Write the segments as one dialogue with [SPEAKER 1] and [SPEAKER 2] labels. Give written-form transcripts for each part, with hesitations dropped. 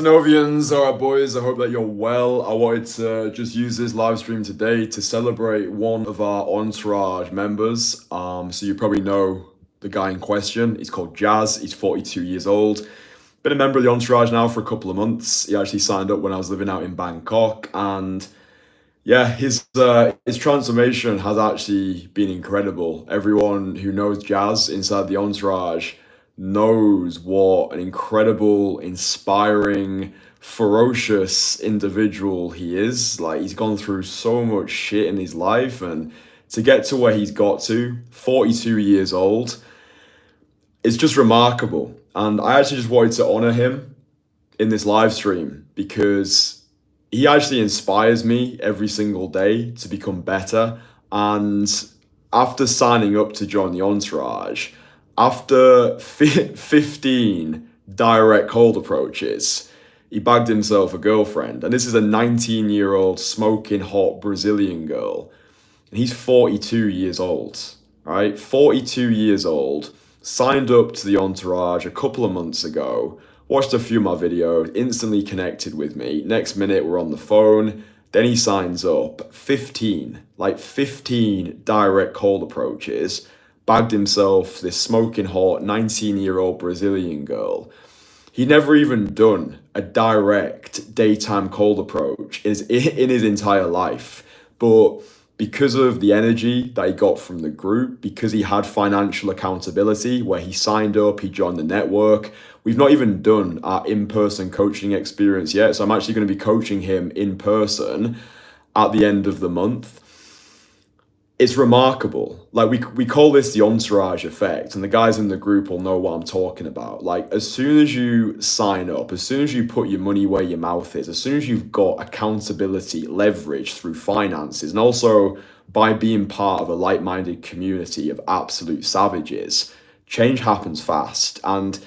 [SPEAKER 1] Novians, all right, boys. I hope that you're well. I wanted to just use this live stream today to celebrate one of our Entourage members. So you probably know the guy in question. He's called Jazz. He's 42 years old. Been a member of the Entourage now for a couple of months. He actually signed up when I was living out in Bangkok, and yeah, his transformation has actually been incredible. Everyone who knows Jazz inside the Entourage knows what an incredible, inspiring, ferocious individual he is. Like, he's gone through so much shit in his life, and to get to where he's got to, 42 years old, it's just remarkable. And I actually just wanted to honor him in this live stream because he actually inspires me every single day to become better. And after signing up to join the Entourage, after 15 direct cold approaches, he bagged himself a girlfriend. And this is a 19-year-old smoking hot Brazilian girl. And he's 42 years old, right? 42 years old, signed up to the Entourage a couple of months ago, watched a few of my videos, instantly connected with me. Next minute, we're on the phone. Then he signs up 15 direct cold approaches, bagged himself this smoking hot 19-year-old Brazilian girl. He'd never even done a direct daytime cold approach in his entire life. But because of the energy that he got from the group, because he had financial accountability where he signed up, he joined the network. We've not even done our in-person coaching experience yet. So I'm actually going to be coaching him in person at the end of the month. It's remarkable. Like, we call this the Entourage effect, and the guys in the group will know what I'm talking about. Like, as soon as you sign up, as soon as you put your money where your mouth is, as soon as you've got accountability, leverage through finances, and also by being part of a like-minded community of absolute savages, change happens fast. And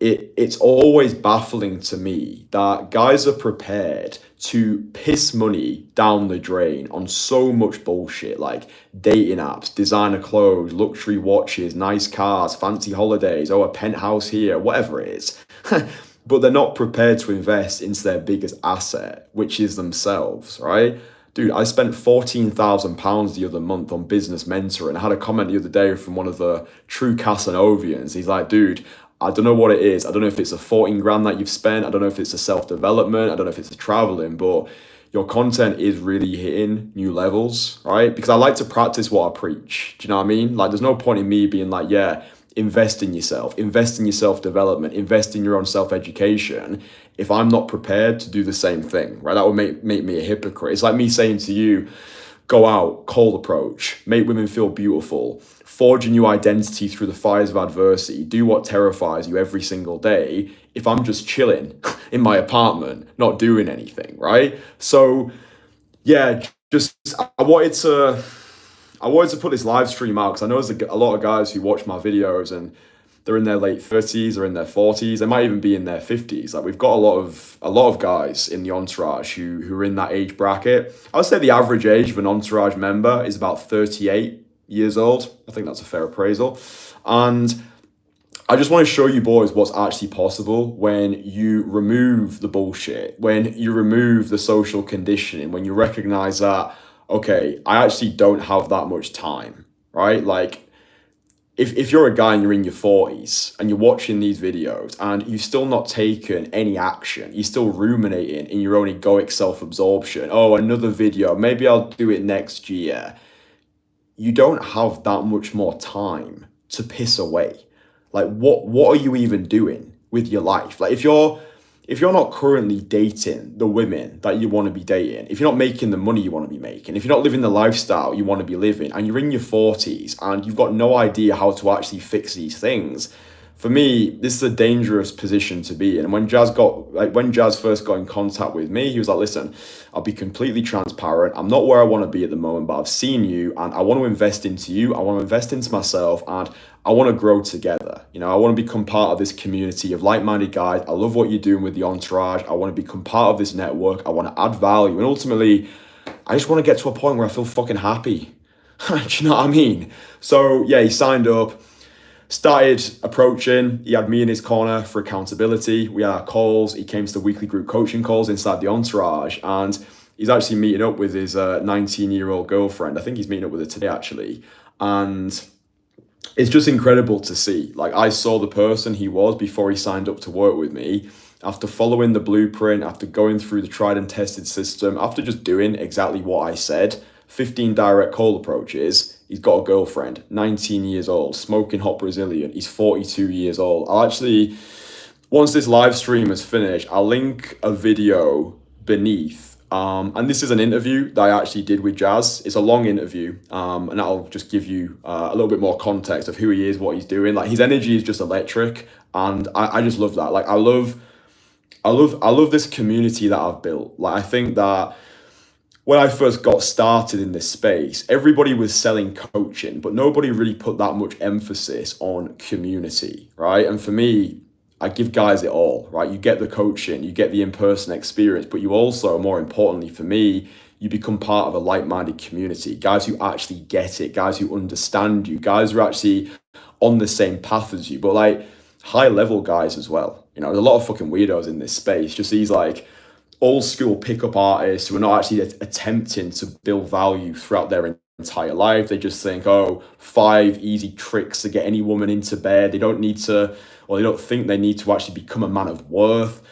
[SPEAKER 1] it's always baffling to me that guys are prepared to piss money down the drain on so much bullshit like dating apps, designer clothes, luxury watches, nice cars, fancy holidays, a penthouse here, whatever it is. But they're not prepared to invest into their biggest asset, which is themselves, right? Dude, I spent £14,000 the other month on business mentor, and I had a comment the other day from one of the true Casanovians. He's like, dude, I don't know what it is. I don't know if it's a 14 grand that you've spent. I don't know if it's a self-development. I don't know if it's a traveling, but your content is really hitting new levels, right? Because I like to practice what I preach. Do you know what I mean? Like, there's no point in me being like, yeah, invest in yourself, invest in your self-development, invest in your own self-education if I'm not prepared to do the same thing, right? That would make me a hypocrite. It's like me saying to you, go out, cold approach, make women feel beautiful, forge a new identity through the fires of adversity, do what terrifies you every single day, if I'm just chilling in my apartment, not doing anything, right? So yeah, just I wanted to put this live stream out because I know there's a lot of guys who watch my videos and they're in their late 30s or in their 40s. They might even be in their 50s. Like, we've got a lot of guys in the Entourage who are in that age bracket. I would say the average age of an Entourage member is about 38 years old. I think that's a fair appraisal. And I just want to show you boys what's actually possible when you remove the bullshit, when you remove the social conditioning, when you recognize that, okay, I actually don't have that much time, right? Like, if you're a guy and you're in your 40s and you're watching these videos and you've still not taken any action, you're still ruminating in your own egoic self-absorption, oh, another video, maybe I'll do it next year. You don't have that much more time to piss away. Like, what are you even doing with your life? Like, if you're not currently dating the women that you want to be dating, if you're not making the money you want to be making, if you're not living the lifestyle you want to be living, and you're in your 40s and you've got no idea how to actually fix these things, for me, this is a dangerous position to be in. And when Jazz first got in contact with me, he was like, listen, I'll be completely transparent. I'm not where I want to be at the moment, but I've seen you and I want to invest into you. I want to invest into myself and I want to grow together. You know, I want to become part of this community of like-minded guys. I love what you're doing with the Entourage. I want to become part of this network. I want to add value. And ultimately, I just want to get to a point where I feel fucking happy. Do you know what I mean? So yeah, he signed up. Started approaching, he had me in his corner for accountability. We had our calls, he came to the weekly group coaching calls inside the Entourage, and he's actually meeting up with his 19-year-old girlfriend. I think he's meeting up with her today, actually. And it's just incredible to see. Like, I saw the person he was before he signed up to work with me. After following the blueprint, after going through the tried and tested system, after just doing exactly what I said, 15 direct call approaches, he's got a girlfriend, 19 years old, smoking hot Brazilian. He's 42 years old. I'll actually, once this live stream is finished, I'll link a video beneath. And this is an interview that I actually did with Jazz. It's a long interview, and that'll just give you a little bit more context of who he is, what he's doing. Like, his energy is just electric, and I just love that. Like, I love this community that I've built. Like, I think that when I first got started in this space, everybody was selling coaching, but nobody really put that much emphasis on community, right? And for me, I give guys it all, right? You get the coaching, you get the in-person experience, but you also, more importantly for me, you become part of a like-minded community, guys who actually get it, guys who understand you, guys who are actually on the same path as you, but like high-level guys as well. You know, there's a lot of fucking weirdos in this space, just these like old school pickup artists who are not actually attempting to build value throughout their entire life. They just think, oh, 5 easy tricks to get any woman into bed. They don't need to, or they don't think they need to actually become a man of worth.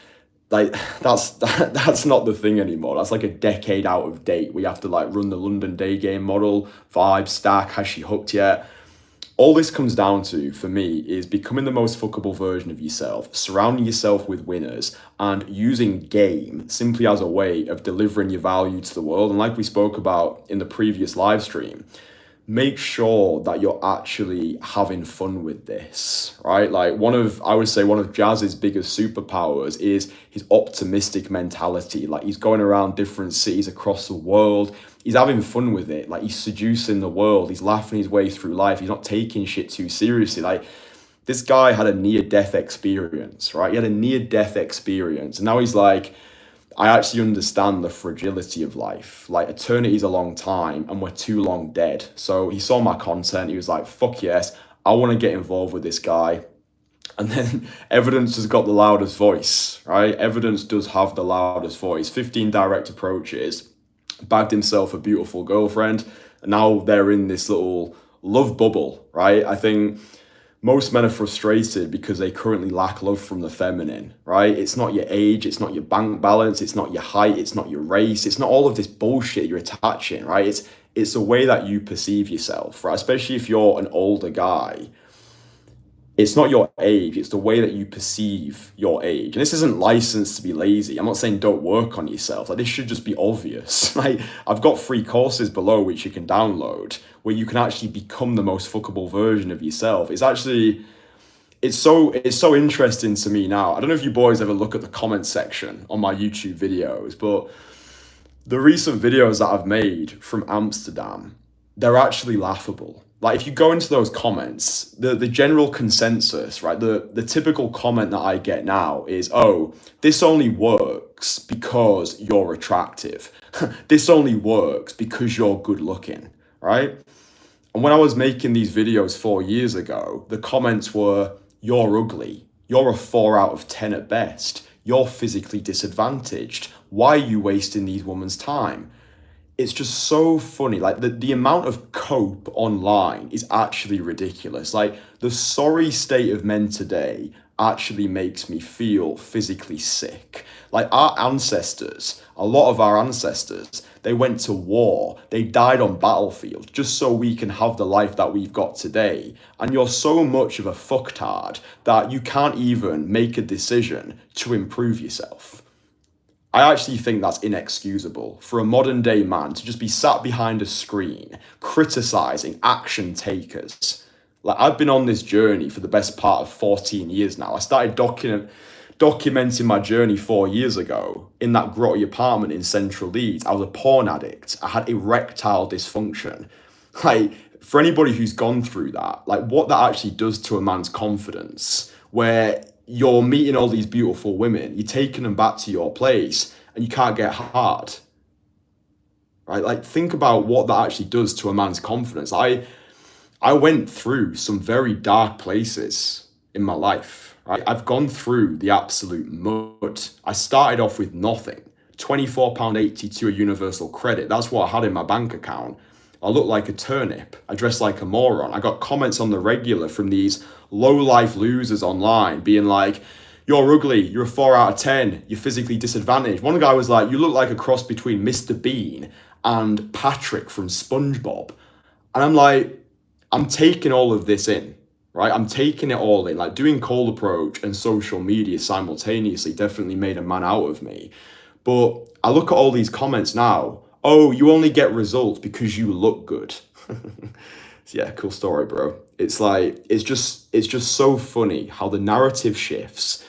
[SPEAKER 1] Like, that's not the thing anymore. That's like a decade out of date. We have to like run the London day game model, vibe, stack, has she hooked yet? All this comes down to, for me, is becoming the most fuckable version of yourself, surrounding yourself with winners, and using game simply as a way of delivering your value to the world. And like we spoke about in the previous live stream, make sure that you're actually having fun with this, right? Like, I would say one of Jazz's biggest superpowers is his optimistic mentality. Like, he's going around different cities across the world. He's having fun with it. Like, he's seducing the world. He's laughing his way through life. He's not taking shit too seriously. Like, this guy had a near-death experience, right? He had a near-death experience. And now he's like, I actually understand the fragility of life. Like, eternity is a long time and we're too long dead. So he saw my content. He was like, fuck yes, I want to get involved with this guy. And then evidence has got the loudest voice, right? Evidence does have the loudest voice. 15 direct approaches, bagged himself a beautiful girlfriend. And now they're in this little love bubble, right? I think most men are frustrated because they currently lack love from the feminine, right? It's not your age, it's not your bank balance, it's not your height, it's not your race, it's not all of this bullshit you're attaching, right? It's the way that you perceive yourself, right? Especially if you're an older guy. It's not your age, it's the way that you perceive your age. And this isn't licensed to be lazy. I'm not saying don't work on yourself. Like, this should just be obvious. Like, I've got free courses below which you can download where you can actually become the most fuckable version of yourself. It's so interesting to me now. I don't know if you boys ever look at the comment section on my YouTube videos, but the recent videos that I've made from Amsterdam, they're actually laughable. Like, if you go into those comments, the general consensus, right, the typical comment that I get now is, oh, this only works because you're attractive. This only works because you're good looking, right? And when I was making these videos 4 years ago, the comments were, you're ugly. You're a 4 out of 10 at best. You're physically disadvantaged. Why are you wasting these women's time? It's just so funny. Like, the amount of cope online is actually ridiculous. Like, the sorry state of men today actually makes me feel physically sick. Like, our ancestors, a lot of our ancestors, they went to war. They died on battlefields just so we can have the life that we've got today. And you're so much of a fucktard that you can't even make a decision to improve yourself. I actually think that's inexcusable for a modern day man to just be sat behind a screen criticizing action takers. Like, I've been on this journey for the best part of 14 years now. I started documenting my journey 4 years ago in that grotty apartment in Central Leeds. I was a porn addict. I had erectile dysfunction. Like, for anybody who's gone through that, like, what that actually does to a man's confidence, where you're meeting all these beautiful women, you're taking them back to your place, and you can't get hard, right? Like, think about what that actually does to a man's confidence. I I went through some very dark places in my life, right? I've gone through the absolute mud. I started off with nothing. £24.80 to a universal credit. That's what I had in my bank account. I looked like a turnip. I dressed like a moron. I got comments on the regular from these low-life losers online being like, you're ugly, you're a 4 out of 10, you're physically disadvantaged. One guy was like, you look like a cross between Mr. Bean and Patrick from SpongeBob. And I'm like, I'm taking all of this in, right? I'm taking it all in. Like doing cold approach and social media simultaneously definitely made a man out of me. But I look at all these comments now. Oh, you only get results because you look good. Yeah, cool story, bro. It's like, it's just so funny how the narrative shifts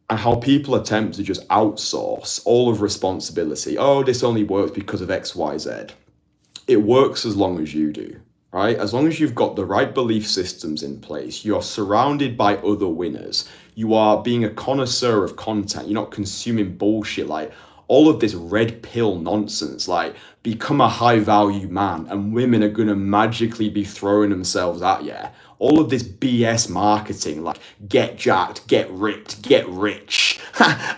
[SPEAKER 1] and how people attempt to just outsource all of responsibility. Oh, this only works because of X, Y, Z. It works as long as you do, right? As long as you've got the right belief systems in place, you're surrounded by other winners. You are being a connoisseur of content. You're not consuming bullshit like all of this red pill nonsense, like become a high value man and women are going to magically be throwing themselves at you. All of this BS marketing, like get jacked, get ripped, get rich.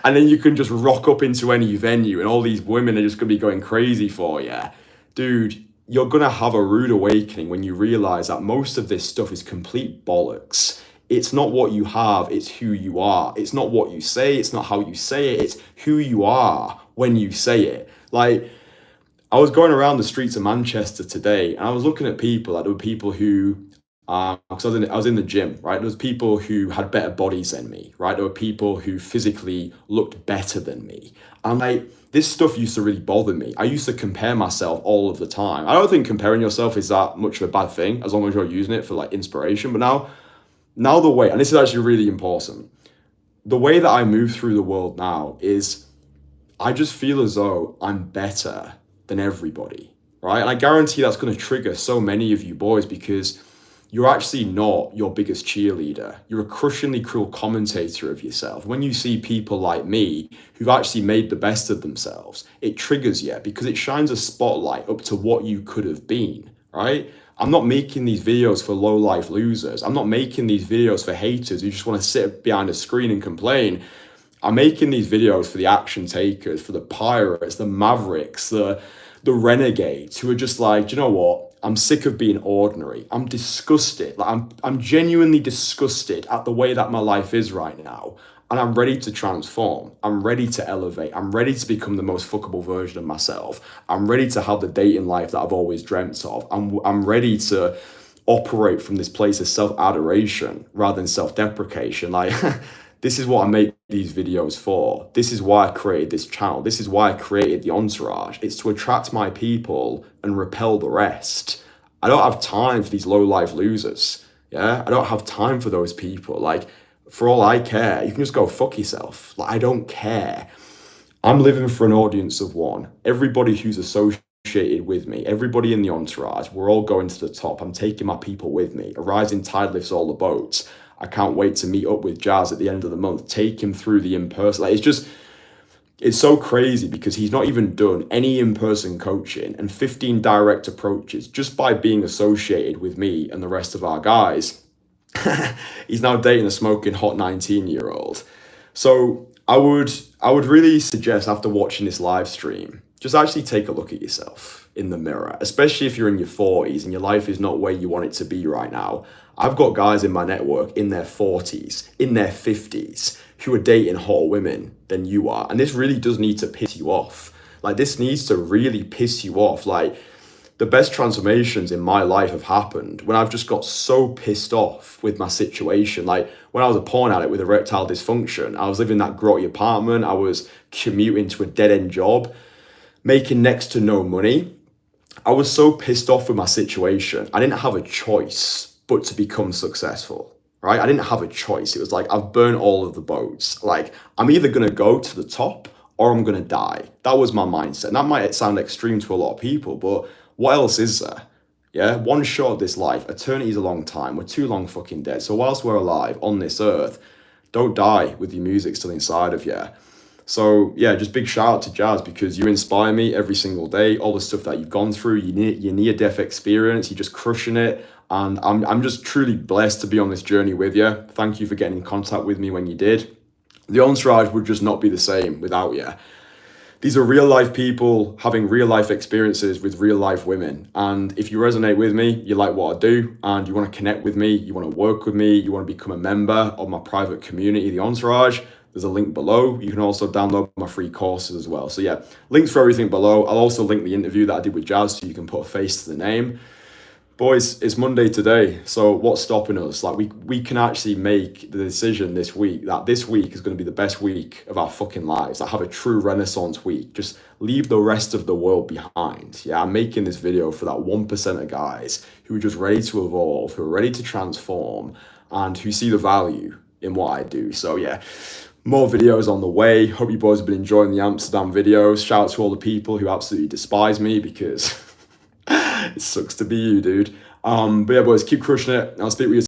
[SPEAKER 1] And then you can just rock up into any venue and all these women are just going to be going crazy for you. Dude, you're going to have a rude awakening when you realize that most of this stuff is complete bollocks. It's not what you have, it's who you are. It's not what you say, it's not how you say it, it's who you are when you say it. Like, I was going around the streets of Manchester today and I was looking at people, like there were people who, because I was in the gym, right? There was people who had better bodies than me, right? There were people who physically looked better than me. And like, this stuff used to really bother me. I used to compare myself all of the time. I don't think comparing yourself is that much of a bad thing, as long as you're using it for like inspiration. But now the way, and this is actually really important, the way that I move through the world now is I just feel as though I'm better than everybody, right? And I guarantee that's going to trigger so many of you boys because you're actually not your biggest cheerleader. You're a crushingly cruel commentator of yourself. When you see people like me who've actually made the best of themselves, it triggers you because it shines a spotlight up to what you could have been, right? I'm not making these videos for low-life losers. I'm not making these videos for haters who just want to sit behind a screen and complain. I'm making these videos for the action takers, for the pirates, the mavericks, the renegades who are just like, do you know what? I'm sick of being ordinary. I'm disgusted. Like I'm genuinely disgusted at the way that my life is right now. And I'm ready to transform. I'm ready to elevate. I'm ready to become the most fuckable version of myself. I'm ready to have the dating life that I've always dreamt of. I'm ready to operate from this place of self-adoration rather than self-deprecation. Like, this is what I make these videos for. This is why I created this channel. This is why I created the Entourage. It's to attract my people and repel the rest. I don't have time for these low-life losers. Yeah, I don't have time for those people. Like, for all I care, you can just go fuck yourself. Like, I don't care. I'm living for an audience of one. Everybody who's associated with me, everybody in the Entourage, we're all going to the top. I'm taking my people with me. A rising tide lifts all the boats. I can't wait to meet up with Jazz at the end of the month, take him through the in-person. Like, it's so crazy because he's not even done any in-person coaching and 15 direct approaches just by being associated with me and the rest of our guys. He's now dating a smoking hot 19-year-old. So I would really suggest after watching this live stream, just actually take a look at yourself in the mirror, especially if you're in your 40s and your life is not where you want it to be right now. I've got guys in my network in their 40s, in their 50s, who are dating hotter women than you are. And this really does need to piss you off. Like, this needs to really piss you off. Like, the best transformations in my life have happened when I've just got so pissed off with my situation. Like, when I was a porn addict with erectile dysfunction, I was living in that grotty apartment. I was commuting to a dead-end job, making next to no money. I was so pissed off with my situation. I didn't have a choice but to become successful, right? I didn't have a choice. It was like, I've burned all of the boats. Like, I'm either going to go to the top or I'm going to die. That was my mindset. And that might sound extreme to a lot of people, but what else is there? Yeah, one shot of this life. Eternity is a long time. We're too long fucking dead. So whilst we're alive on this earth, don't die with your music still inside of you. So yeah, just big shout out to Jazz, because you inspire me every single day. All the stuff that you've gone through, your near-death experience, you're just crushing it. And I'm just truly blessed to be on this journey with you. Thank you for getting in contact with me when you did. The Entourage would just not be the same without you. These are real life people having real life experiences with real life women. And if you resonate with me, you like what I do, and you want to connect with me, you want to work with me, you want to become a member of my private community, the Entourage, there's a link below. You can also download my free courses as well. So yeah, links for everything below. I'll also link the interview that I did with Jazz so you can put a face to the name. Boys, it's Monday today, so what's stopping us? Like, we can actually make the decision this week that this week is going to be the best week of our fucking lives. Like, have a true renaissance week. Just leave the rest of the world behind. Yeah, I'm making this video for that 1% of guys who are just ready to evolve, who are ready to transform, and who see the value in what I do. So yeah, more videos on the way. Hope you boys have been enjoying the Amsterdam videos. Shout out to all the people who absolutely despise me, because it sucks to be you, dude. But yeah, boys, keep crushing it. I'll speak with you